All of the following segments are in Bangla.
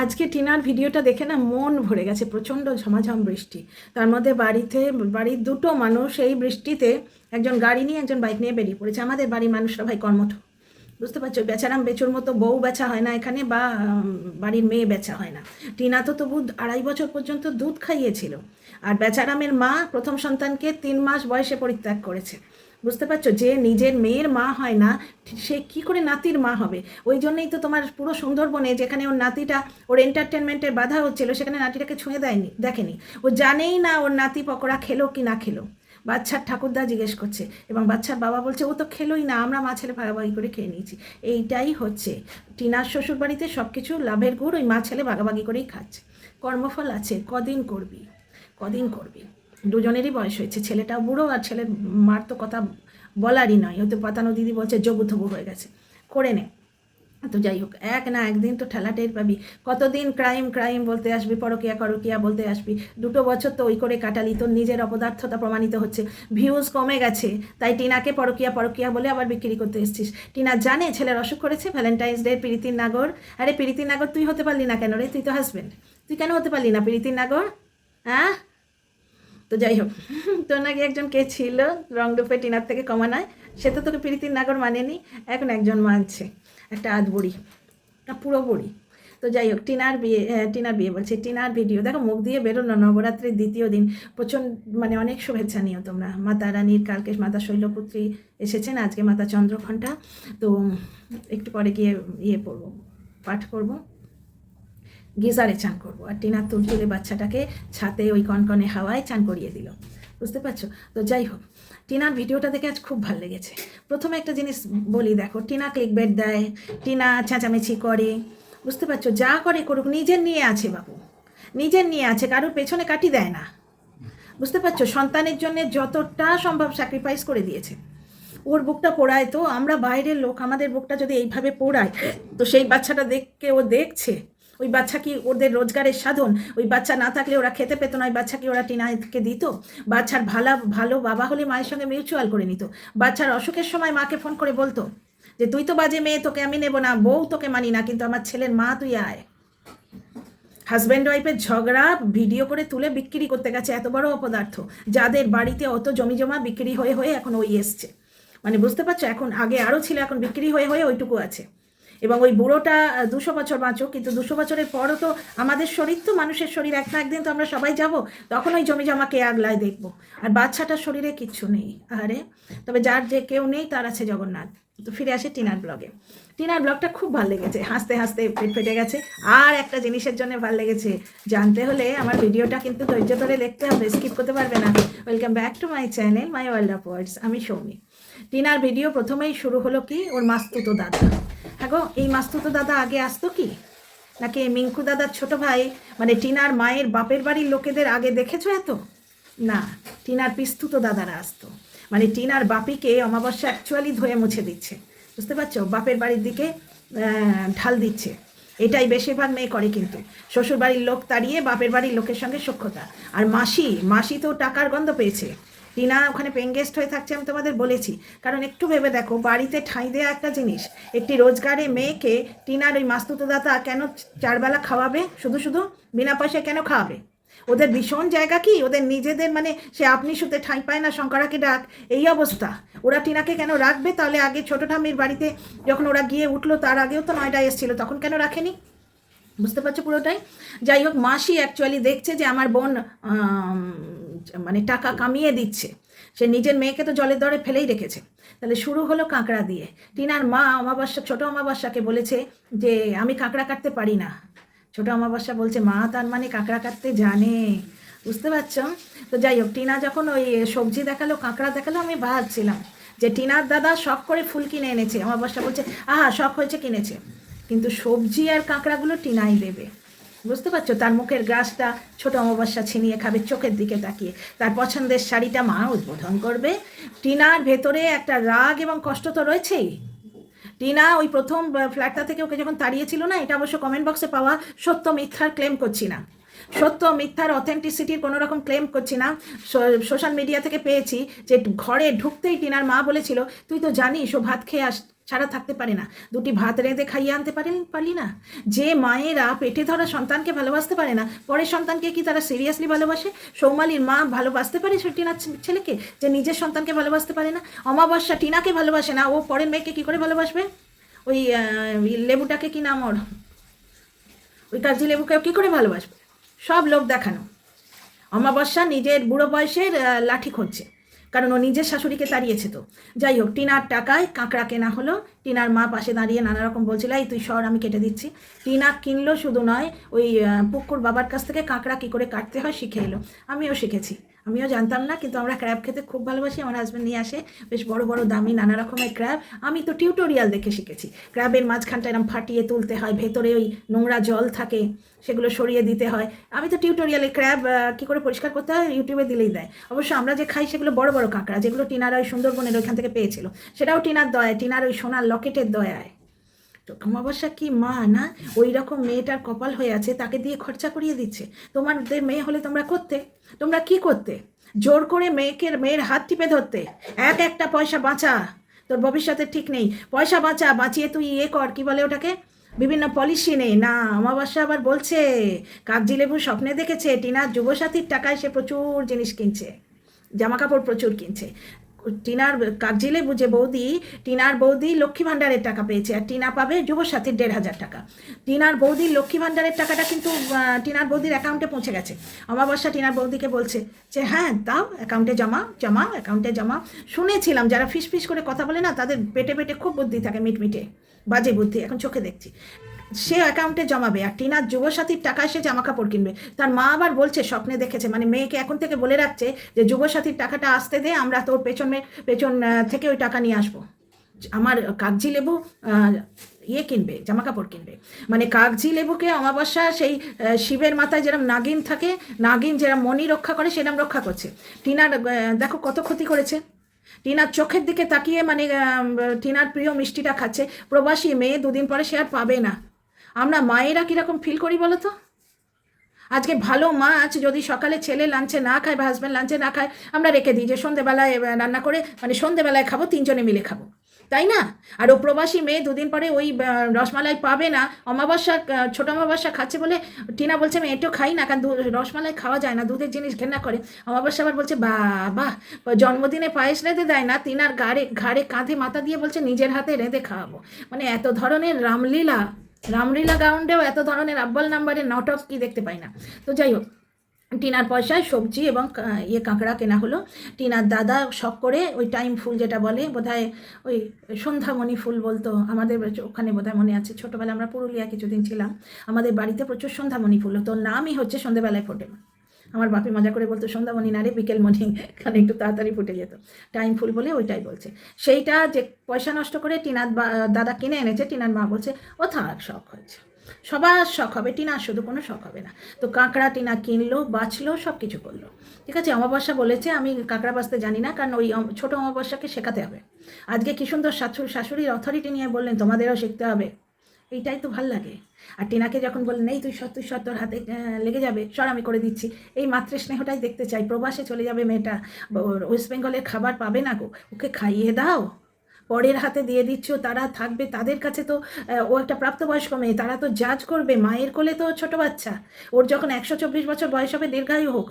আজকে টিনার ভিডিওটা দেখে না মন ভরে গেছে। প্রচণ্ড ঝমাঝম বৃষ্টি, তার মধ্যে বাড়ির দুটো মানুষ এই বৃষ্টিতে, একজন গাড়ি নিয়ে একজন বাইক নিয়ে বেরিয়ে পড়েছে। আমাদের বাড়ির মানুষরা ভাই কর্মঠ, বুঝতে পারছো? বেচারাম বেচুর মতো বউ বেচা হয় না এখানে, বা বাড়ির মেয়ে বেচা হয় না। টিনা তো তবু 2.5 বছর পর্যন্ত দুধ খাইয়েছিল, আর বেচারামের মা প্রথম সন্তানকে 3 মাস বয়সে পরিত্যাগ করেছে। বুঝতে পারছো? যে নিজের মেয়ের মা হয় না, সে কি করে নাতির মা হবে? ওই জন্যই তো তোমার পুরো সুন্দরবনে, যেখানে ওর নাতিটা, ওর এন্টারটেনমেন্টের বাধা হচ্ছিল, সেখানে নাতিটাকে ছুঁয়ে দেখেনি। ও জানেই না ওর নাতি পকোড়া খেলো কি না খেলো। বাচ্চার ঠাকুরদা জিজ্ঞেস করছে, এবং বাচ্চার বাবা বলছে ও তো খেলোই না, আমরা মা ছেলে ভাগাভাগি করে খেয়ে নিয়েছি। এইটাই হচ্ছে টিনার শ্বশুর বাড়িতে। সব কিছু লাভের গুড় ওই মা ছেলে ভাগাভাগি করেই খাচ্ছে। কর্মফল আছে, কদিন করবি। দুজনেরই বয়স হয়েছে, ছেলেটাও বুড়ো, আর ছেলের মার তো কথা বলারই নয়। হয়তো পাতানো দিদি বলছে জবু হয়ে গেছে, করে নে। তো যাই হোক, এক না একদিন তো ঠেলা টের পাবি। কতদিন ক্রাইম বলতে আসবি, পরকিয়া বলতে আসবি। 2 বছর তো ওই করে কাটালি, তোর নিজের অপদার্থতা প্রমাণিত হচ্ছে। ভিউজ কমে গেছে, তাই টিনাকে পরকিয়া বলে আবার বিক্রি করতে এসেছিস। টিনা জানে ছেলের অসুখ করেছে, ভ্যালেন্টাইন্স ডে প্রীতির নাগর। আরে প্রীতির নাগর তুই হতে পারলি না কেন রে? তুই তো হাজব্যান্ড, তুই কেন হতে পারলি না প্রীতির নাগর? হ্যাঁ? তো যাই হোক, তোর নাকি একজন কে ছিল রংরূপে টিনার থেকে কমানায়, সে তো তোকে প্রীতির নাগর মানেনি, এখন একজন মানছে, একটা বুড়ি, একটা পুরো বুড়ি। তো যাই হোক, টিনার বিয়ে বলছে, টিনার ভিডিও দেখো, মুখ দিয়ে বেরোনো। নবরাত্রির 2য় দিন, প্রচণ্ড মানে অনেক শুভেচ্ছা নিও তোমরা। মাতা রানীর কালকে মাতা শৈলপুত্রী এসেছেন, আজকে মাতা চন্দ্রঘণ্টা। তো একটু পরে গিয়ে পড়বো, পাঠ করবো, গিজারে চান করবো। আর টিনার তুলতুলে বাচ্চাটাকে ছাতে ওই কনকনে হাওয়ায় চান করিয়ে দিল, বুঝতে পারছো? তো যাই হোক, টিনার ভিডিওটা দেখে আজ খুব ভালো লেগেছে। প্রথমে একটা জিনিস বলি, দেখো, টিনা ক্লিকবেট দেয়, টিনা চেঁচামেচি করে, বুঝতে পারছো? যা করে করুক, নিজের নিয়ে আছে বাবু, নিজের নিয়ে আছে, কারোর পেছনে কাটি দেয় না, বুঝতে পারছো? সন্তানের জন্য যতটা সম্ভব স্যাক্রিফাইস করে দিয়েছে। ওর বুকটা পোড়ায়, তো আমরা বাইরের লোক, আমাদের বুকটা যদি এইভাবে পোড়ায়, তো সেই বাচ্চাটা দেখে ও দেখছে, ওই বাচ্চা কি ওদের রোজগারের সাধন? ওই বাচ্চা না থাকলে ওরা খেতে পেতো না, ওই বাচ্চা কি ওরা টিনাকে দিত? বাচ্চার ভালো বাবা হলে মায়ের সঙ্গে মিউচুয়াল করে নিত। বাচ্চার অসুখের সময় মাকে ফোন করে বলতো যে তুই তো বাজে মেয়ে, তোকে আমি নেবো না, বউ তোকে মানি না, কিন্তু আমার ছেলের মা তুই আয়। হাজব্যান্ড ওয়াইফের ঝগড়া ভিডিও করে তুলে বিক্রি করতে গেছে এত বড় অপদার্থ, যাদের বাড়িতে অত জমিজমা বিক্রি হয়ে এখন ওই এসছে। মানে বুঝতে পারছো? এখন আগে আরও ছিল, এখন বিক্রি হয়ে ওইটুকু আছে। এবং ওই বুড়োটা 200 বছর বাঁচো, কিন্তু 200 বছরের পরও তো আমাদের শরীর, তো মানুষের শরীর, এক না একদিন তো আমরা সবাই যাব, তখন ওই জমিজমাকে আগলায় দেখবো। আর বাচ্চাটার শরীরে কিচ্ছু নেই। আরে তবে যার যে কেউ নেই তার আছে জগন্নাথ। তো ফিরে আসে টিনার ব্লগে। টিনার ব্লগটা খুব ভালো লেগেছে, হাসতে হাসতে পেট ফেটে গেছে। আর একটা জিনিসের জন্য ভালো লেগেছে, জানতে হলে আমার ভিডিওটা কিন্তু ধৈর্য ধরে দেখতে হবে, স্কিপ করতে পারবে না। Welcome back to my channel, my world of words. আমি সৌমি। টিনার ভিডিও প্রথমেই শুরু হলো কি, ওর মাস্তুতো দাদা। হ্যাঁ গো, এই মাস্তুতো দাদা আগে আসতো কি? নাকি মিঙ্কু দাদার ছোট ভাই, মানে টিনার মায়ের বাপের বাড়ির লোকেদের আগে দেখেছো এত? না, টিনার পিস্তুতো দাদারা আসতো। মানে টিনার বাপিকে অমাবস্যা অ্যাকচুয়ালি ধুয়ে মুছে দিচ্ছে, বুঝতে পারছো? বাপের বাড়ির দিকে ঢাল দিচ্ছে। এটাই বেশিরভাগ মেয়ে করে, কিন্তু শ্বশুর বাড়ির লোক তাড়িয়ে বাপের বাড়ির লোকের সঙ্গে সখ্যতা। আর মাসি তো টাকার গন্ধ পেয়েছে। টিনা ওখানে পেইং গেস্ট হয়ে থাকছে, আমি তোমাদের বলেছি। কারণ একটু ভেবে দেখো, বাড়িতে ঠাঁই দেওয়া একটা জিনিস, একটি রোজগারে মেয়েকে টিনার ওই মাস্তুতো দাদা কেন 4 বেলা খাওয়াবে? শুধু বিনা পয়সায় কেন খাওয়াবে? ওদের ভীষণ জায়গা কি, ওদের নিজেদের, মানে সে আপনি শুতে ঠাঁই পায় না, শঙ্করাকে ডাক, এই অবস্থা। ওরা টিনাকে কেন রাখবে তাহলে? আগে ছোটো ঠাম্মির বাড়িতে যখন ওরা গিয়ে উঠলো, তার আগেও তো নয়ডা এসেছিল, তখন কেন রাখেনি? বুঝতে পারছো পুরোটাই? যাই হোক, মাসি অ্যাকচুয়ালি দেখছে যে আমার বোন মানে টাকা কামিয়ে দিচ্ছে, সে নিজের মেয়েকে তো জলের দরে ফেলেই রেখেছে। তাহলে শুরু হলো কাঁকড়া দিয়ে। টিনার মা ছোটো অমাবস্যাকে বলেছে যে আমি কাঁকড়া কাটতে পারি না। ছোটো অমাবস্যা বলছে মা তার মানে কাঁকড়া কাটতে জানে, বুঝতে পারছো? তো যাই হোক, টিনা যখন ওই সবজি দেখালো, কাঁকড়া দেখালো, আমি ভাবছিলাম যে টিনার দাদা শখ করে ফুল কিনে এনেছে। অমাবস্যা বলছে আহা শখ হয়েছে কিনেছে, কিন্তু সবজি আর কাঁকড়াগুলো টিনাই দেবে, বুঝতে পারছো? তার মুখের গ্রাসটা ছোটো অমাবস্যা ছিনিয়ে খাবে চোখের দিকে তাকিয়ে। তার পছন্দের শাড়িটা মা উদ্বোধন করবে। টিনার ভেতরে একটা রাগ এবং কষ্ট তো রয়েছেই। টিনা ওই প্রথম ফ্ল্যাটটা থেকে ওকে যখন তাড়িয়েছিল না, এটা অবশ্য কমেন্ট বক্সে পাওয়া, সত্য মিথ্যার ক্লেম করছি না, সত্য মিথ্যার অথেন্টিসিটির কোনো রকম ক্লেম করছি না, সোশ্যাল মিডিয়া থেকে পেয়েছি যে ঘরে ঢুকতেই টিনার মা বলেছিল তুই তো জানিস ও ভাত খেয়ে ছাড়া থাকতে পারে না, দুটি ভাত রেঁধে খাইয়ে আনতে পারলি না? যে মায়েরা পেটে ধরা সন্তানকে ভালোবাসতে পারে না, পরের সন্তানকে কি তারা সিরিয়াসলি ভালোবাসে? সৌমালির মা ভালোবাসতে পারে টিনার ছেলেকে, যে নিজের সন্তানকে ভালোবাসতে পারে না? অমাবস্যা টিনাকে ভালোবাসে না, ও পরের মেয়েকে কি করে ভালোবাসবে? ওই লেবুটাকে কি নাম ওর, ওই কাগজি লেবুকে কী করে ভালোবাসবে? সব লোক দেখানো। অমাবস্যা নিজের বুড়ো বয়সের লাঠি খুঁজছে, কারণ ও নিজের শাশুড়িকে তাড়িয়েছে। তো যাই হোক, টিনার টাকায় কাঁকড়া কেনা হলো। টিনার মা পাশে দাঁড়িয়ে নানা রকম বলছিল, এই তুই সর, আমি কেটে দিচ্ছি। টিনা কিনলো, শুধু নয়, ওই পুকুর বাবার কাছ থেকে কাঁকড়া কী করে কাটতে হয় শিখে এলো। আমিও শিখেছি, আমিও জানতাম না, কিন্তু আমরা ক্র্যাব খেতে খুব ভালোবাসি। আমার হাজব্যান্ড নিয়ে আসে বেশ বড় বড় দামি নানা রকমের ক্র্যাব। আমি তো টিউটোরিয়াল দেখে শিখেছি। ক্র্যাবের মাঝখানটা এরকম ফাটিয়ে তুলতে হয়, ভেতরে ওই নোংরা জল থাকে, সেগুলো সরিয়ে দিতে হয়। আমি তো টিউটোরিয়ালে ক্র্যাব কী করে পরিষ্কার করতে হয় ইউটিউবে দিলেই দেয়। অবশ্য আমরা যে খাই সেগুলো বড় বড় কাঁকড়া, যেগুলো টিনার ওই সুন্দরবনের ওইখান থেকে পেয়েছিল, সেটাও টিনার দয়ায়, টিনার ওই সোনার লকেটের দয়ায়। তো অমাবস্যা কি মা না? ওই রকম মেয়েটার কপাল হয়ে আছে, তাকে দিয়ে খরচা করিয়ে দিচ্ছে। তোমাদের মেয়ে হলে তোমরা করতে? তোমরা কি করতে? জোর করে মেয়ের হাত টিপে ধরতে, একটা পয়সা বাঁচা, তোর ভবিষ্যতের ঠিক নেই, পয়সা বাঁচিয়ে তুই কর, কি বলে ওটাকে, বিভিন্ন পলিসি নেই না। অমাবস্যা আবার বলছে কাগজি লেবু স্বপ্নে দেখেছে টিনার যুবসাথীর টাকায় সে প্রচুর জিনিস কিনছে, জামা কাপড় প্রচুর কিনছে। টিনার কাগজি লেবু যে বৌদি, টিনার বৌদি লক্ষ্মী ভাণ্ডারের টাকা পেয়েছে, আর টিনা পাবে যুবসাথীর 1,500 টাকা। টিনার বৌদির লক্ষ্মী ভাণ্ডারের টাকাটা কিন্তু টিনার বৌদির অ্যাকাউন্টে পৌঁছে গেছে। অমাবস্যা টিনার বৌদিকে বলছে যে হ্যাঁ দাও, অ্যাকাউন্টে জমা অ্যাকাউন্টে জমা। শুনেছিলাম যারা ফিস করে কথা বলে না, তাদের পেটে খুব বুদ্ধি থাকে, মিটমিটে বাজে বুদ্ধি, এখন চোখে দেখছি। সে অ্যাকাউন্টে জমাবে, আর টিনার যুবসাথীর টাকায় সে জামা কাপড় কিনবে। তার মা আবার বলছে স্বপ্নে দেখেছে, মানে মেয়েকে এখন থেকে বলে রাখছে যে যুবসাথীর টাকাটা আসতে দে, আমরা তোর পেছন থেকে ওই টাকা নিয়ে আসবো। আমার কাগজি লেবু কিনবে, জামা কাপড় কিনবে। মানে কাগজি লেবুকে অমাবস্যা সেই শিবের মাথায় যেরকম নাগিন থাকে, নাগিন যেরকম মণি রক্ষা করে, সেরকম রক্ষা করছে। টিনার দেখো কত ক্ষতি করেছে। টিনার চোখের দিকে তাকিয়ে, মানে টিনার প্রিয় মিষ্টিটা খাচ্ছে। প্রবাসী মেয়ে, দুদিন পরে সে আর পাবে না। আমরা মায়েরা কীরকম ফিল করি বলো তো? আজকে ভালো মাছ যদি সকালে ছেলে লাঞ্চে না খায় বা হাজব্যান্ড লাঞ্চে না খায়, আমরা রেখে দিই যে সন্ধেবেলায় রান্না করে, মানে সন্ধেবেলায় খাবো, 3 জনে মিলে খাবো, তাই না? আর ও প্রবাসী মেয়ে দুদিন পরে ওই রসমালাই পাবে না। অমাবস্যা, ছোটো অমাবস্যা খাচ্ছে বলে টিনা বলছে আমি এটাও খাই না, কারণ রসমালাই খাওয়া যায় না, দুধের জিনিস ঘেন্না করে। অমাবস্যা আবার বলছে বাহ, জন্মদিনে পায়েস রেঁধে দেয় না, টিনার ঘাড়ে কাঁধে মাথা দিয়ে বলছে নিজের হাতে রেঁধে খাওয়াবো। মানে এত ধরনের রামলীলা গ্রাউন্ডেও এত ধরনের আব্বাল নাম্বারের নাটক কি দেখতে পাই না। তো যাই হোক, টিনার পয়সায় সবজি এবং কাঁকড়া কেনা হলো। টিনার দাদা শখ করে ওই টাইম ফুল যেটা বলে, বোধহয় ওই সন্ধ্যামণি ফুল বলতো আমাদের ওখানে, বোধহয় মনে আছে, ছোটোবেলা আমরা পুরুলিয়া কিছুদিন ছিলাম, আমাদের বাড়িতে প্রচুর সন্ধ্যামণি ফুল হতো, নামই হচ্ছে সন্ধ্যেবেলায় ফোটে। আমার বাপি মজা করে বলতো সন্ধ্যামণি না রে, বিকেলমণি, কারণ একটু তাড়াতাড়ি ফুটে যেত, টাইম ফুল বলে ওইটাই বলছে। সেইটা যে পয়সা নষ্ট করে টিনার দাদা কিনে এনেছে, টিনার মা বলছে ও থাক, শখ হয়েছে, সবার শখ হবে, টিনার শুধু কোনো শখ হবে না। তো কাঁকড়া টিনা কিনলো, বাছলো, সব কিছু করলো, ঠিক আছে। অমাবস্যা বলেছে আমি কাঁকড়া বাছতে জানি না, কারণ ওই ছোটো অমাবস্যাকে শেখাতে হবে। আজকে কি সুন্দর শাশুড়ির অথরিটি নিয়ে বললেন তোমাদেরও শিখতে হবে, এইটাই তো ভাল লাগে। আর টিনাকে যখন বললেন এই তুই সর, তোর হাতে লেগে যাবে, সর আমি করে দিচ্ছি, এই মাতৃস্নেহটাই দেখতে চাই। প্রবাসে চলে যাবে মেয়েটা, ওয়েস্ট বেঙ্গলের খাবার পাবে না গো, ওকে খাইয়ে দাও, পরের হাতে দিয়ে দিচ্ছ, তারা থাকবে, তাদের কাছে তো ও একটা প্রাপ্তবয়স্ক মেয়ে, তারা তো জাজ করবে। মায়ের কোলে তো ছোটো বাচ্চা, ওর যখন 124 বছর বয়স হবে, দীর্ঘায়ু হোক,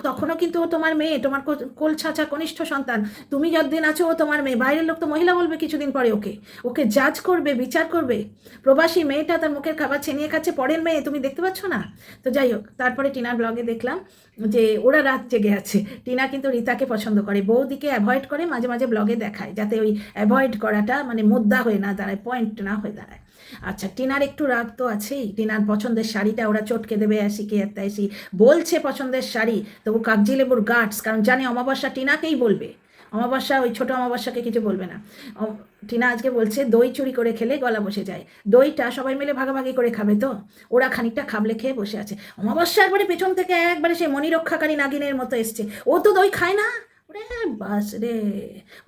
তখনও কিন্তু ও তোমার মেয়ে, তোমার কোল ছাঁচা কনিষ্ঠ সন্তান। তুমি যতদিন আছো ও তোমার মেয়ে, বাইরের লোক তো মহিলা বলবে কিছুদিন পরে, ওকে জাজ করবে, বিচার করবে। প্রবাসী মেয়েটা তার মুখের খাবার ছিনিয়ে খাচ্ছে, পরের মেয়ে, তুমি দেখতে পাচ্ছ না? তো যাই হোক, তারপরে টিনার ব্লগে দেখলাম যে ওরা রাত জেগে আছে। টিনা কিন্তু রিতাকে পছন্দ করে, বৌদিকে অ্যাভয়েড করে, মাঝে মাঝে ব্লগে দেখায়, যাতে ওই অ্যাভয়েড করাটা মানে মুদ্রা হয়ে না দাঁড়ায়, পয়েন্ট না হয়ে দাঁড়ায়। আচ্ছা, টিনার একটু রাগ তো আছেই। টিনার পছন্দের শাড়িটা ওরা চটকে দেবে, এসি বলছে পছন্দের শাড়ি, তবু কাগজি লেবুর গার্ডস, কারণ জানে অমাবস্যা টিনাকেই বলবে, অমাবস্যা ওই ছোটো অমাবস্যাকে কিছু বলবে না। টিনা আজকে বলছে দই চুরি করে খেলে গলা বসে যায়, দইটা সবাই মিলে ভাগাভাগি করে খাবে, তো ওরা খানিকটা খাবলে খেয়ে বসে আছে। অমাবস্যা একবারে পেছন থেকে একবারে সে মণিরক্ষাকারী নাগিনের মতো এসছে, ও তো দই খায় না। ওরে বাস রে,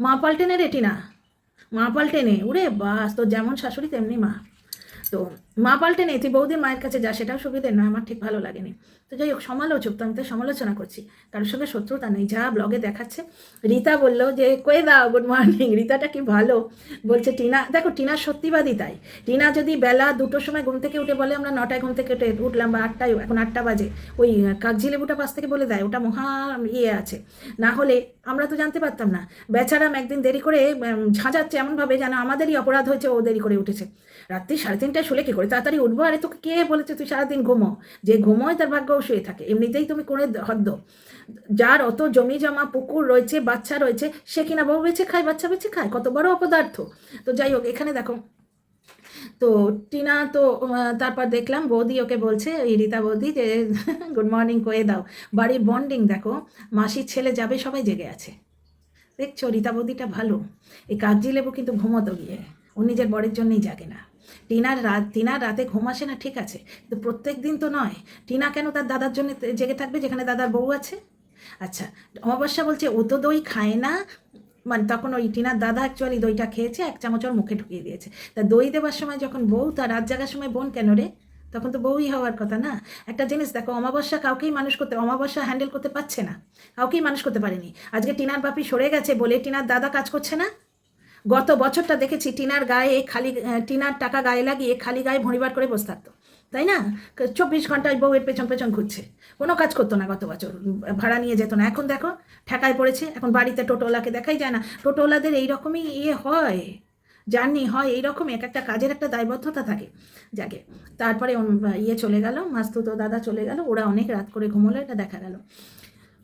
মা পাল্টে নে রে টিনা, মা পাল্টে নে, ওরে বাস, তো যেমন শাশুড়ি তেমনি মা। তো মা পাল্টে নেই, তুই বৌদির মায়ের কাছে যা, সেটাও সুবিধে নয়, আমার ঠিক ভালো লাগেনি। তো যাই হোক, সমালোচক তো, আমি তো সমালোচনা করছি, কারোর সঙ্গে শত্রুতা নেই, যা ব্লগে দেখাচ্ছে। রীতা বললো যে কয়ে দাও গুড মর্নিং, রীতাটা কি ভালো বলছে। টিনা দেখো, টিনা সত্যিবাদী তাই। টিনা যদি বেলা 2টোর সময় ঘুম থেকে উঠে বলে আমরা 9টায় ঘুম থেকে উঠলাম, বা 8টায়, এখন 8টা বাজে, ওই কাগজি লেবুটা পাশ থেকে বলে দেয়, ওটা মহা ইয়ে আছে। না হলে আমরা তো জানতে পারতাম না। বেচারাম একদিন দেরি করে ঝাঁঝাচ্ছে এমনভাবে যেন আমাদেরই অপরাধ হয়েছে, ও দেরি করে উঠেছে। রাত্রি 3:30টায় শুলে কী করে তাড়াতাড়ি উঠবো? আরে তোকে কে বলেছে তুই সারাদিন ঘুমো? যে ঘুমোয় তার ভাগ্যও শুয়ে থাকে, এমনিতেই তুমি করে হদ্দ। যার অত জমি জমা পুকুর রয়েছে, বাচ্চা রয়েছে, সে কিনা বউ বেছে খায়, বাচ্চা বেছে খায়, কত বড় অপদার্থ। তো যাই হোক, এখানে দেখো, তো টিনা তো তারপর দেখলাম বৌদি ওকে বলছে, এই রীতা বৌদি, যে গুড মর্নিং কয়ে দাও। বাড়ির বন্ডিং দেখো, মাসির ছেলে যাবে, সবাই জেগে আছে। দেখছো রীতা বৌদিটা ভালো। এই কাগজি লেবু কিন্তু ঘুমোতো গিয়ে, ও নিজের বরের জন্যই জাগে না। টিনার রাতে ঘুম আসে না, ঠিক আছে, কিন্তু প্রত্যেক দিন তো নয়। টিনা কেন তার দাদার জন্য জেগে থাকবে যেখানে দাদার বউ আছে? আচ্ছা, অমাবস্যা বলছে ও তো দই খায় না, মানে তখন ওই টিনার দাদা অ্যাকচুয়ালি দইটা খেয়েছে, 1 চামচ ওর মুখে ঢুকিয়ে দিয়েছে। তা দই দেওয়ার সময় যখন বউ, তার রাত জাগার সময় বোন কেন রে? তখন তো বউই হওয়ার কথা না। একটা জিনিস দেখো, অমাবস্যা কাউকেই মানুষ করতে, অমাবস্যা হ্যান্ডেল করতে পারছে না, কাউকেই মানুষ করতে পারেনি। আজকে টিনার বাপি সরে গেছে বলে টিনার দাদা কাজ করছে না। গত বছরটা দেখেছি টিনার গায়ে খালি, টিনার টাকা গায়ে লাগিয়ে খালি গায়ে ভরিবার করে বসে থাকতো, তাই না? 24 ঘন্টায় বউয়ের পেছন পেছন ঘুরছে, কোনো কাজ করতো না। গত বছর ভাড়া নিয়ে যেত না, এখন দেখো ঠেকায় পড়েছে। এখন বাড়িতে টোটোওয়ালাকে দেখাই যায় না। টোটোওয়ালাদের এইরকমই ইয়ে হয়, জার্নি হয় এইরকমই, একটা কাজের একটা দায়বদ্ধতা থাকে। যাকে তারপরে ইয়ে চলে গেল, মাস্তুতো দাদা চলে গেল, ওরা অনেক রাত করে ঘুমোলো, এটা দেখা গেল।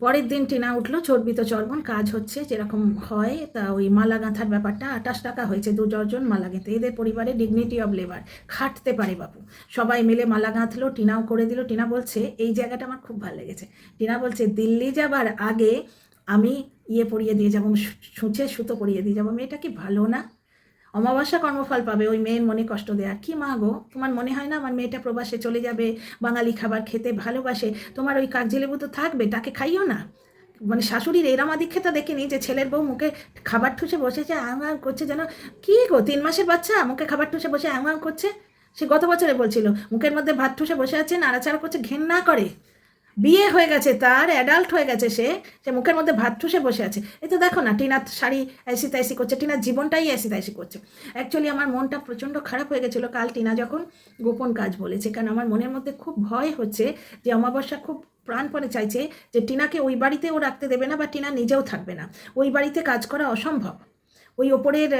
পরের দিন টিনা উঠলো, চর্বিত চর্বণ কাজ হচ্ছে যেরকম হয়। তা ওই মালা গাঁথার ব্যাপারটা 28 টাকা হয়েছে 2 ডজন মালা গেঁথে। এদের পরিবারে ডিগনিটি অফ লেবার, খাটতে পারে বাপু। সবাই মিলে মালা গাঁথলো, টিনাও করে দিল। টিনা বলছে এই জায়গাটা আমার খুব ভালো লেগেছে। টিনা বলছে দিল্লি যাবার আগে আমি ইয়ে পরিয়ে দিয়ে যাবো, সূচে সুতো পরিয়ে দিয়ে যাবো। মেয়েটা কি ভালো না? অমাবস্যা কর্মফল পাবে, ওই মেয়ের মনে কষ্ট দেয়ার কি মা গো? তোমার মনে হয় না আমার মেয়েটা প্রবাসে চলে যাবে, বাঙালি খাবার খেতে ভালোবাসে, তোমার ওই কাগজি লেবু তো থাকবে, তাকে খাইও না। মানে শাশুড়ির এরম আদিক্ষেতা দেখিনি যে ছেলের বউ মুখে খাবার ঠুসে বসেছে, আঙাং করছে, যেন কি গো 3 মাসের বাচ্চা মুখে খাবার ঠুসে বসে আঙাং করছে। সে গত বছরে বলছিল মুখের মধ্যে ভাত ঠুসে বসে আছে, নাড়াচাড়া করছে, ঘেন্না করে। বিয়ে হয়ে গেছে তার, অ্যাডাল্ট হয়ে গেছে সে, সে মুখের মধ্যে ভাত ঠুসে বসে আছে। এই তো দেখো না, টিনার শাড়ি ऐसी तैसी করছে, টিনার জীবনটাই ऐसी तैसी করছে। অ্যাকচুয়ালি আমার মনটা প্রচণ্ড খারাপ হয়ে গেছিলো কাল টিনা যখন গোপন কাজ বলেছে, কারণ আমার মনের মধ্যে খুব ভয় হচ্ছে যে অমাবস্যা খুব প্রাণপণে চাইছে যে টিনাকে ওই বাড়িতে ও রাখতে দেবে না, বা টিনা নিজেও থাকবে না। ওই বাড়িতে কাজ করা অসম্ভব। ওই ওপরের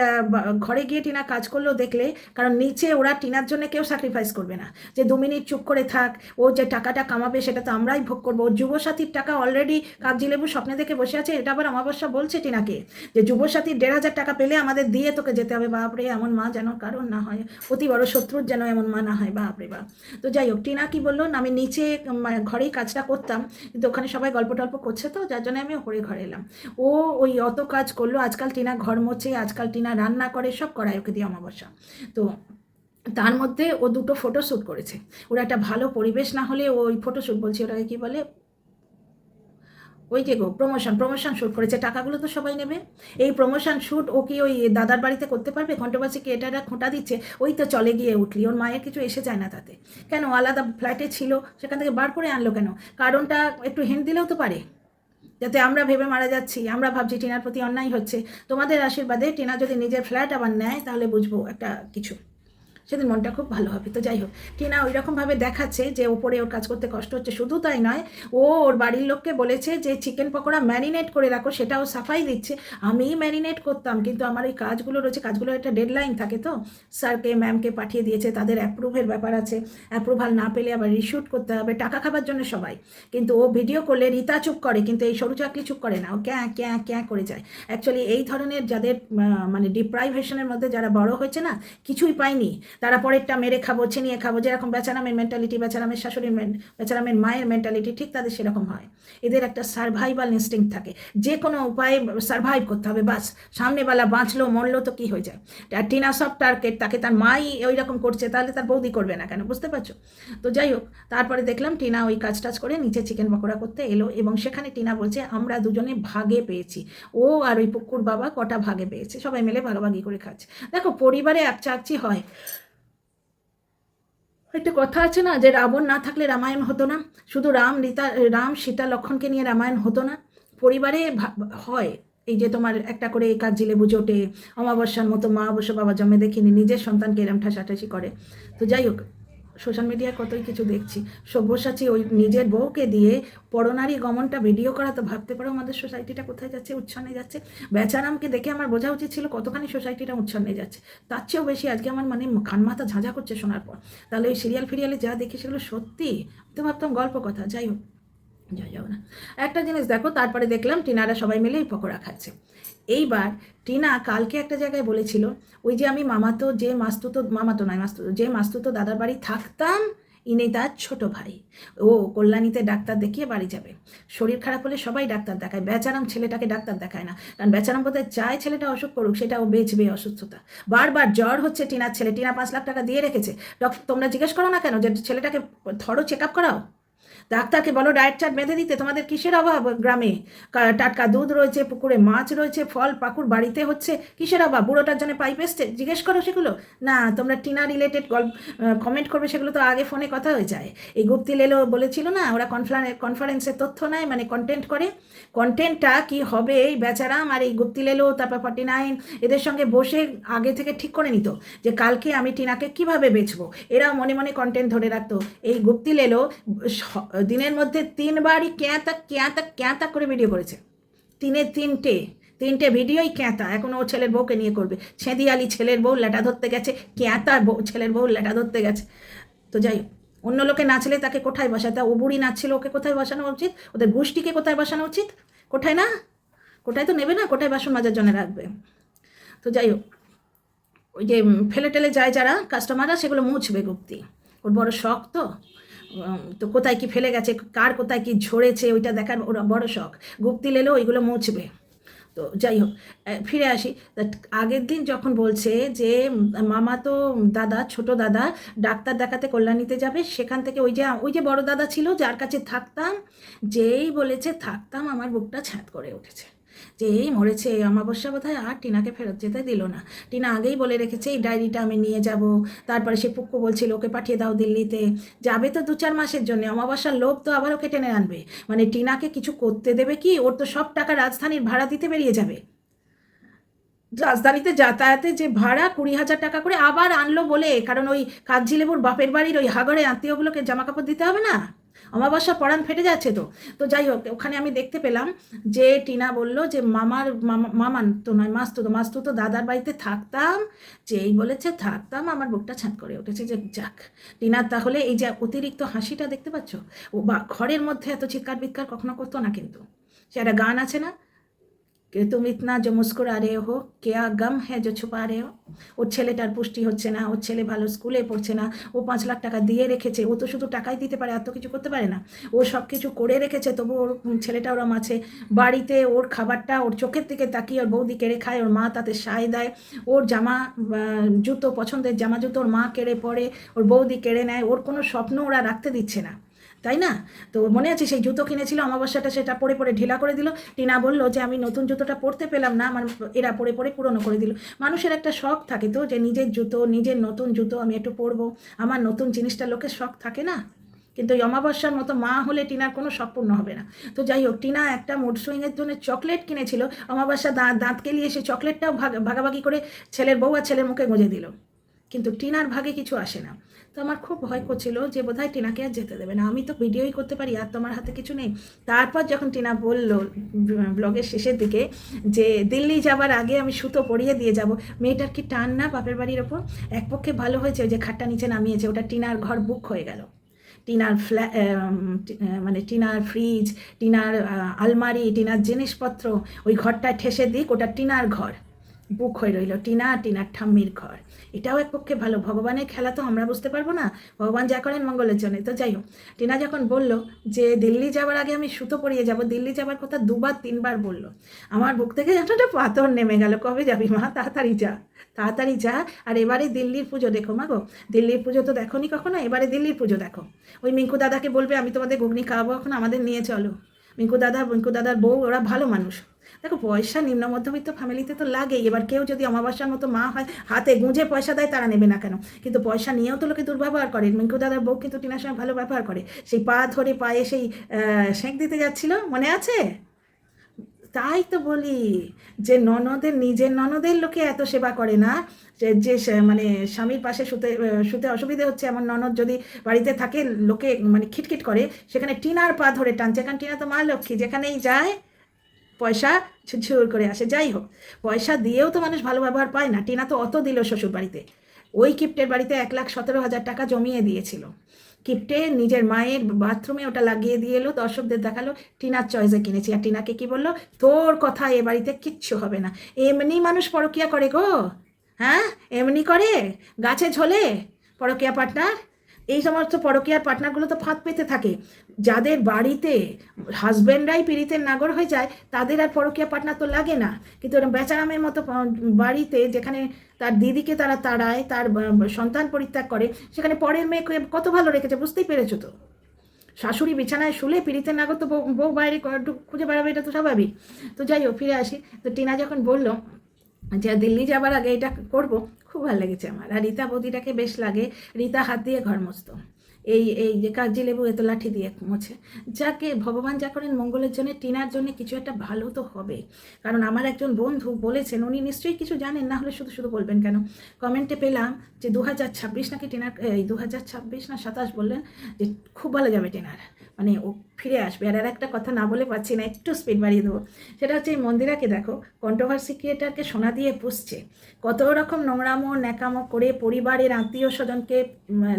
ঘরে গিয়ে টিনা কাজ করলেও দেখলে, কারণ নিচে ওরা টিনার জন্য কেউ স্যাক্রিফাইস করবে না যে 2 মিনিট চুপ করে থাক, ও যে টাকাটা কামাবে সেটা তো আমরাই ভোগ করবো। ওর যুবসাথীর টাকা অলরেডি কাগজি লেবু স্বপ্নে দেখে বসে আছে। এটা আবার অমাবস্যা বলছে টিনাকে যে যুবসাথীর 1,500 টাকা পেলে আমাদের দিয়ে তোকে যেতে হবে। বাপরে, এমন মা যেন কারণ না হয়, অতি বড় শত্রুর যেন এমন মা না হয়, বাপরে বাপ। তো যাই হোক, টিনা কি বললো না, আমি নিচে ঘরেই কাজটা করতাম, কিন্তু ওখানে সবাই গল্প টল্প করছে, তো যার জন্য আমি ওপরে ঘরে এলাম। ও ওই অত কাজ করলো, আজকাল টিনা ঘর মোছে, আজকাল টিনা রান্না করে, সব করায় ওকে দিয়ে অমাবস্যা। তো তার মধ্যে ও 2টো ফটোশ্যুট করেছে। ওরা একটা ভালো পরিবেশ না হলে ওই ফটোশ্যুট, বলছি ওটাকে কী বলে, ওই যে গো প্রমোশন শ্যুট করেছে। টাকাগুলো তো সবাই নেবে। এই প্রমোশন শ্যুট ও কি ওই দাদার বাড়িতে করতে পারবে? ঘণ্টাবাসীকে এটা খোঁটা দিচ্ছে, ওই তো চলে গিয়ে উঠলি, ওর মায়ের কিছু এসে যায় না তাতে। কেন আলাদা ফ্ল্যাটে ছিল, সেখান থেকে বার করে আনলো কেন? কারণটা একটু হিন্ট দিলেও তো পারে, যাতে আমরা ভেবে মারা যাচ্ছি, আমরা ভাবছি টিনার প্রতি অন্যায় হচ্ছে। তোমাদের আশীর্বাদে টিনা যদি নিজের ফ্ল্যাট আবার নেয়, তাহলে বুঝবো একটা কিছু, সেদিন মনটা খুব ভালো হবে। তো যাই হোক, টিনা ওই রকমভাবে দেখাচ্ছে যে ওপরে ওর কাজ করতে কষ্ট হচ্ছে। শুধু তাই নয়, ও ওর বাড়ির লোককে বলেছে যে চিকেন পকোড়া ম্যারিনেট করে রাখো, সেটাও সাফাই দিচ্ছে। আমি ম্যারিনেট করতাম, কিন্তু আমার এই কাজগুলো রয়েছে, কাজগুলো একটা ডেডলাইন থাকে, তো স্যারকে ম্যামকে পাঠিয়ে দিয়েছে, তাদের অ্যাপ্রুভের ব্যাপার আছে, অ্যাপ্রুভাল না পেলে আবার রিশুট করতে হবে, টাকা খাবার জন্য সবাই। কিন্তু ও ভিডিও করলে রীতা চুপ করে, কিন্তু এই সরু চাকলি চুপ করে না, ও ক্যাঁ ক্যাঁ ক্যাঁ করে যায়। অ্যাকচুয়ালি এই ধরনের যাদের মানে ডিপ্রাইভেশনের মধ্যে যারা বড় হয়েছে না, কিছুই পায়নি, তারা পরেরটা মেরে খাবো, ছিনিয়ে খাবো, যেরকম বেচারামের মেন্টালিটি, বেচারামের শাশুড়ির বেচারামের মায়ের মেন্টালিটি, ঠিক তাদের সেরকম হয়। এদের একটা সার্ভাইভাল ইনস্টিংক্ট থাকে, যে কোনো উপায়ে সার্ভাইভ করতে হবে, বাস। সামনেবেলা বাঁচলো মরলো তো কী হয়ে যায়। আর টিনা সব টার্গেট, তাকে তার মাই ওই রকম করছে, তাহলে তার বৌদি করবে না কেন? বুঝতে পারছো? তো যাই হোক, তারপরে দেখলাম টিনা ওই কাজ টাজ করে নিচে চিকেন পকোড়া করতে এলো, এবং সেখানে টিনা বলছে আমরা দুজনে ভাগে পেয়েছি। ও আর ওই পুকুর বাবা কটা ভাগে পেয়েছে, সবাই মিলে ভাগাভাগি করে খাচ্ছে। দেখো, পরিবারে একচা হয়। একটা কথা আছে না যে রাবণ না থাকলে রামায়ণ হতো না, শুধু রাম সীতা লক্ষ্মণকে নিয়ে রামায়ণ হতো না। পরিবারে হয় এই যে তোমার একটা করে কাকজিলেবু জোটে, অমাবস্যার মতো মা অবশ্য বাবা জন্মে দেখিনি, নিজের সন্তানকে এরম ঠাসাঠাসি করে। তো যাই হোক, সোশ্যাল মিডিয়ায় কতই কিছু দেখছি। সব্যসাচী ওই নিজের বউকে দিয়ে পরনারী গমনটা ভিডিও করা, তো ভাবতে পারো আমাদের সোসাইটিটা কোথায় যাচ্ছে, উচ্ছন্নে যাচ্ছে। বেচারামকে দেখে আমার বোঝা উচিত ছিল কতখানি সোসাইটিটা উচ্ছন্নে যাচ্ছে। তার চেয়েও বেশি আজকে আমার মানে খান মাথা ঝাঁঝা করছে শোনার পর। তাহলে ওই সিরিয়াল ফিরিয়ালে যা দেখি সেগুলো সত্যি, তো ভাবতাম গল্প কথা। যাই হোক, যাও না। একটা জিনিস দেখো, তারপরে দেখলাম টিনারা সবাই মিলে এই পকোড়া খাচ্ছে। এইবার টিনা কালকে একটা জায়গায় বলেছিল, ওই যে আমি মামাতো যে মাস্তুতো দাদার বাড়ি থাকতাম, ইনি তার ছোট ভাই, ও কল্যাণীতে ডাক্তার দেখিয়ে বাড়ি যাবে। শরীর খারাপ হলে সবাই ডাক্তার দেখায়, বেচারাম ছেলেটাকে ডাক্তার দেখায় না, কারণ বেচারাম বোধহয় চায় ছেলেটা অসুখ করুক, সেটা ও বেচবে অসুস্থতা। বারবার জ্বর হচ্ছে টিনার ছেলে, টিনা 5 লাখ টাকা দিয়ে রেখেছে। তোমরা জিজ্ঞেস করো না কেন যে ছেলেটাকে থরো চেক আপ করাও, ডাক্তারকে বলো ডায়েট চার্ট বেঁধে দিতে। তোমাদের কিসের অভাব গ্রামে? টাটকা দুধ রয়েছে, পুকুরে মাছ রয়েছে, ফল পাকুড় বাড়িতে হচ্ছে, কিসের অভাব? বুড়োটার জন্য পাইপ এসছে, জিজ্ঞেস করো সেগুলো। না, তোমরা টিনা রিলেটেড কমেন্ট করবে, সেগুলো তো আগে ফোনে কথা হয়ে যায়। এই গুপ্তি লেলো বলেছিল না, ওরা কনফারেন্সে তথ্য নেয়, মানে কন্টেন্ট করে। কন্টেন্টটা কি হবে এই বেচারাম আর এই গুপ্তি লেলো, তারপর 49 এদের সঙ্গে বসে আগে থেকে ঠিক করে নিত যে কালকে আমি টিনাকে কিভাবে বেচবো। এরাও মনে মনে কন্টেন্ট ধরে রাখতো। এই গুপ্তি লেলো দিনের মধ্যে 3 বারই ক্যাঁতা করে ভিডিও করেছে। 3টে ভিডিওই ক্যাঁতা। এখন ও ছেলের বউকে নিয়ে করবে, ছেঁদিয়ালি ছেলের বউ লেটা ধরতে গেছে, ক্যাঁতা ছেলের বউ লেটা ধরতে গেছে। তো যাই হোক, অন্য লোকে নাচলে তাকে কোথায় বসাতে? ও বুড়ি নাচছিল, ওকে কোথায় বসানো উচিত? ওদের গোষ্ঠীকে কোথায় বসানো উচিত? কোথায় না, কোথায় তো নেবে না, কোথায় বাসন মাজার জন্য রাখবে। তো যাই হোক, ওই যে ফেলে টেলে যায় যারা কাস্টমাররা, সেগুলো মুছবে গুপ্তি। ওর বড় শখ তো, তো কোথায় কি ফেলে গেছে, কার কোথায় কি ঝরেছে, ওইটা দেখার ওর বড় শখ। গুপ্তি লেলো ওইগুলো মুছবে। তো যাই হোক, ফিরে আসি। আগের দিন যখন বলছে যে মামা তো দাদা, ছোট দাদা ডাক্তার দেখাতে কল্যাণীতে যাবে, সেখান থেকে ওই যে বড় দাদা ছিল যার কাছে থাকতাম, যেই বলেছে থাকতাম, আমার বুকটা ছ্যাঁত করে উঠেছে। যে এই মরেছে, অমাবস্যা বোধহয় আর টিনাকে ফেরত যেতে দিল না। টিনা আগেই বলে রেখেছে এই ডায়েরিটা আমি নিয়ে যাব। তারপরে সে পুক্কু বলছিল ওকে পাঠিয়ে দাও দিল্লিতে, যাবে তো 2-4 মাসের জন্য। অমাবস্যার লোভ তো আবার ওকে টেনে আনবে, মানে টিনাকে কিছু করতে দেবে কি? ওর তো সব টাকা রাজধানীর ভাড়া দিতে বেরিয়ে যাবে। রাজধানীতে যাতায়াতে যে ভাড়া 20,000 টাকা করে আবার আনলো বলে, কারণ ওই কাকজিলেবুর বাপের বাড়ির ওই হাগরে আত্মীয়গুলোকে জামা কাপড় দিতে হবে না, অমাবস্যা পরাণ ফেটে যাচ্ছে তো। তো যাই হোক, ওখানে আমি দেখতে পেলাম যে টিনা বলল যে মামান তো নয়, মাস্তুতো দাদার বাড়িতে থাকতাম, যেই বলেছে থাকতাম, আমার বুকটা ছাঁত করে উঠেছে। যে যাক, টিনার তাহলে এই যে অতিরিক্ত হাসিটা দেখতে পাচ্ছ, ও বা ঘরের মধ্যে এত চিৎকার বিৎকার কখনো করতো না, কিন্তু সে একটা গান আছে না, कि तुम इतना जो मुस्कुरा रहे हो क्या गम है जो छुपा रहे हो। ওর ছেলেটার পুষ্টি হচ্ছে না, ওর ছেলে ভালো স্কুলে পড়ছে না, ও 5 লাখ টাকা দিয়ে রেখেছে, ও তো শুধু টাকাই দিতে পারে, আর তো কিছু করতে পারে না। ও সব কিছু করে রেখেছে, তবু ওর ছেলেটা ওরম আছে। বাড়িতে ওর খাবারটা ওর চোখের দিকে তাকিয়ে ওর বৌদি কেড়ে খায়, ওর মা তাতে সায় দেয়। ওর জামা জুতো, পছন্দের জামা জুতো ওর মা কেড়ে পরে, ওর বৌদি কেড়ে নেয়। ওর কোনো স্বপ্ন ওরা রাখতে দিচ্ছে না, তাই না? তো মনে আছে সেই জুতো কিনেছিল অমাবস্যাটা, সেটা পরে পরে ঢিলা করে দিল। টিনা বলল যে আমি নতুন জুতোটা পরতে পেলাম না, আমার এরা পরে পরে পুরনো করে দিল। মানুষের একটা শখ থাকে তো, যে নিজের জুতো, নিজের নতুন জুতো আমি একটু পরবো, আমার নতুন জিনিসটা লোকের শখ থাকে না? কিন্তু ওই অমাবস্যার মতো মা হলে টিনার কোনো শখ পূর্ণ হবে না। তো যাই হোক, টিনা একটা মুড সুইংয়ের জন্য চকলেট কিনেছিল, অমাবস্যা দাঁত কেলিয়ে সে চকলেটটাও ভাগাভাগি করে ছেলের বউ আর ছেলের মুখে গুঁজে দিল, কিন্তু টিনার ভাগে কিছু আসে না। তো আমার খুব ভয় করছিল যে বোধহয় টিনাকে আর যেতে দেবে না, আমি তো ভিডিওই করতে পারি, আর তোমার হাতে কিছু নেই। তারপর যখন টিনা বলল ব্লগের শেষের দিকে যে দিল্লি যাবার আগে আমি সুতো পরিয়ে দিয়ে যাব, মেয়েটার কি টান না বাপের বাড়ির ওপর। এক পক্ষে ভালো হয়েছে যে খাটটা নিচে নামিয়েছে, ওটা টিনার ঘর বুক হয়ে গেল। টিনার মানে টিনার ফ্রিজ, টিনার আলমারি, টিনার জিনিসপত্র ওই ঘরটায় ঠেসে দিক, ওটা টিনার ঘর বুক হয়ে রইল, টিনার ঠাম্মির ঘর। এটাও এক পক্ষে ভালো, ভগবানের খেলা তো আমরা বুঝতে পারবো না, ভগবান যা করেন মঙ্গলের জন্য। তো যাই হোক, টিনা যখন বলল যে দিল্লি যাওয়ার আগে আমি সুতো পরিয়ে যাব, দিল্লি যাবার কথা 2-3 বার বললো, আমার বুক থেকে যেন একটা পাথর নেমে গেল। কবে যাবি মা? তাড়াতাড়ি যা, তাড়াতাড়ি যা। আর এবারে দিল্লির পুজো দেখো মা গো, দিল্লির পুজো তো দেখো নি কখনো, এবারে দিল্লির পুজো দেখো। ওই মিঙ্কু দাদাকে বলবে আমি তোমাদের ঘুগনি খাওয়াবো, এখন আমাদের নিয়ে চলো। মিঙ্কু দাদার বউ, ওরা ভালো মানুষ, দেখো পয়সা নিম্ন মধ্যবিত্ত ফ্যামিলিতে তো লাগেই, এবার কেউ যদি অমাবস্যার মতো মা হয় হাতে গুঁজে পয়সা দেয় তারা নেবে না কেন, কিন্তু পয়সা নিয়েও তো লোকে দুর্ব্যবহার করে। মিঙ্কু দাদার বউ কিন্তু টিনার সঙ্গে ভালো ব্যবহার করে, সেই পা ধরে পায়ে সেই সেঁক দিতে যাচ্ছিল, মনে আছে? তাই তো বলি যে ননদের, নিজের ননদের লোকে এত সেবা করে না, যে মানে স্বামীর পাশে শুতে শুতে অসুবিধে হচ্ছে এমন ননদ যদি বাড়িতে থাকে লোকে মানে খিটখিট করে, সেখানে টিনার পা ধরে টানছে, কারণ টিনা তো মা লক্ষ্মী, যেখানেই যায় পয়সা ঝুর করে আসে। যাই হোক, পয়সা দিয়েও তো মানুষ ভালো ব্যবহার পায় না, টিনা তো অত দিল শ্বশুর বাড়িতে, ওই কিপ্টের বাড়িতে 1,17,000 টাকা জমিয়ে দিয়েছিল, কিপ্টে নিজের মায়ের বাথরুমে ওটা লাগিয়ে দিয়ে এলো, দর্শকদের দেখালো টিনার চয়েসে কিনেছি, আর টিনাকে কি বললো, তোর কথা এ বাড়িতে কিচ্ছু হবে না। এমনি মানুষ পরকিয়া করে গো, হ্যাঁ এমনি করে, গাছে ঝোলে পরকিয়া পার্টনার। এই সমস্ত পরকীয়ার পার্টনারগুলো তো ফাঁদ পেতে থাকে, যাদের বাড়িতে হাজব্যান্ডরাই পীড়িতের নাগর হয়ে যায় তাদের আর পরকীয়া পার্টনার তো লাগে না, কিন্তু ওরা বেচারামের মতো বাড়িতে যেখানে তার দিদিকে তারা তাড়ায়, তার সন্তান পরিত্যাগ করে, সেখানে পরের মেয়েকে কত ভালো রেখেছে, বুঝতেই পেরেছো তো? শাশুড়ি বিছানায় শুলে পীড়িতের নাগর তো বউ বাইরে খুঁজে বেড়াবে, এটা তো স্বাভাবিক। তো যাই হোক, ফিরে আসি। তো টিনা যখন বললো যে দিল্লি যাবার আগে এটা করব, খুব ভালো লেগেছে আমার। আর রীতা বৌদিটাকে বেশ লাগে, রীতা হাত দিয়ে ঘর মুছতো, এই যে কাগজি লেবু এত লাঠি দিয়ে মোছে। যাকে ভগবান যা করেন মঙ্গলের জন্য, টিনার জন্য কিছু একটা ভালো তো হবে। কারণ আমার একজন বন্ধু বলেছেন, উনি নিশ্চয়ই কিছু জানেন, না হলে শুধু শুধু বলবেন কেন, কমেন্টে পেলাম যে 2026 নাকি টিনার, এই 2026 না 27 বললেন যে খুব ভালো যাবে টিনার, মানে ও ফিরে আসবে। আর একটা কথা না বলে পাচ্ছি না, একটু স্পিড বাড়িয়ে দেবো। সেটা হচ্ছে এই মন্দিরাকে দেখো, কন্ট্রোভার্সি ক্রিয়েটারকে সোনা দিয়ে পুষছে, কত রকম নোংরামো ন্যাকামো করে পরিবারের আত্মীয় স্বজনকে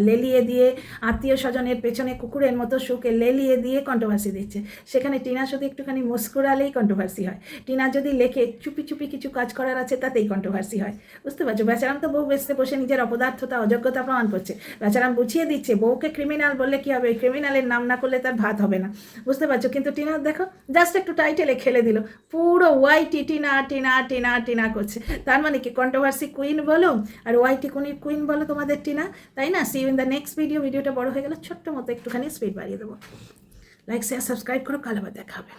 লেলিয়ে দিয়ে, আত্মীয় স্বজনের পেছনে কুকুরের মতো শুকে লেলিয়ে দিয়ে কন্ট্রোভার্সি দিচ্ছে। সেখানে টিনা শুধু একটুখানি মুস্কুরালেই কন্ট্রোভার্সি হয়, টিনা যদি লেখে চুপি চুপি কিছু কাজ করার আছে তাতেই কন্ট্রোভার্সি হয়, বুঝতে পারছো? বেচারাম তো বউ বেসতে বসে নিজের অপদার্থতা অযোগ্যতা প্রমাণ করছে, বেচারাম বুঝিয়ে দিচ্ছে বউকে ক্রিমিনাল বললে কী হবে, ক্রিমিনালের নাম না করলে তার ভাত হবে না, বুঝতে পারছো? কিন্তু টিনা দেখো জাস্ট একটু টাইটেলে খেলে দিল, পুরো ওয়াইটি টিনা টিনা টিনা টিনা করছে। তার মানে কি কন্ট্রোভার্সি কুইন বলো আর ওয়াইটি কুইন বলো তোমাদের টিনা, তাই না? See you in the next video. ভিডিওটা বড় হয়ে গেল, ছোট্ট মতো একটুখানি স্পিড বাড়িয়ে দেবো। লাইক শেয়ার সাবস্ক্রাইব করো, কাল আবার দেখা হবে।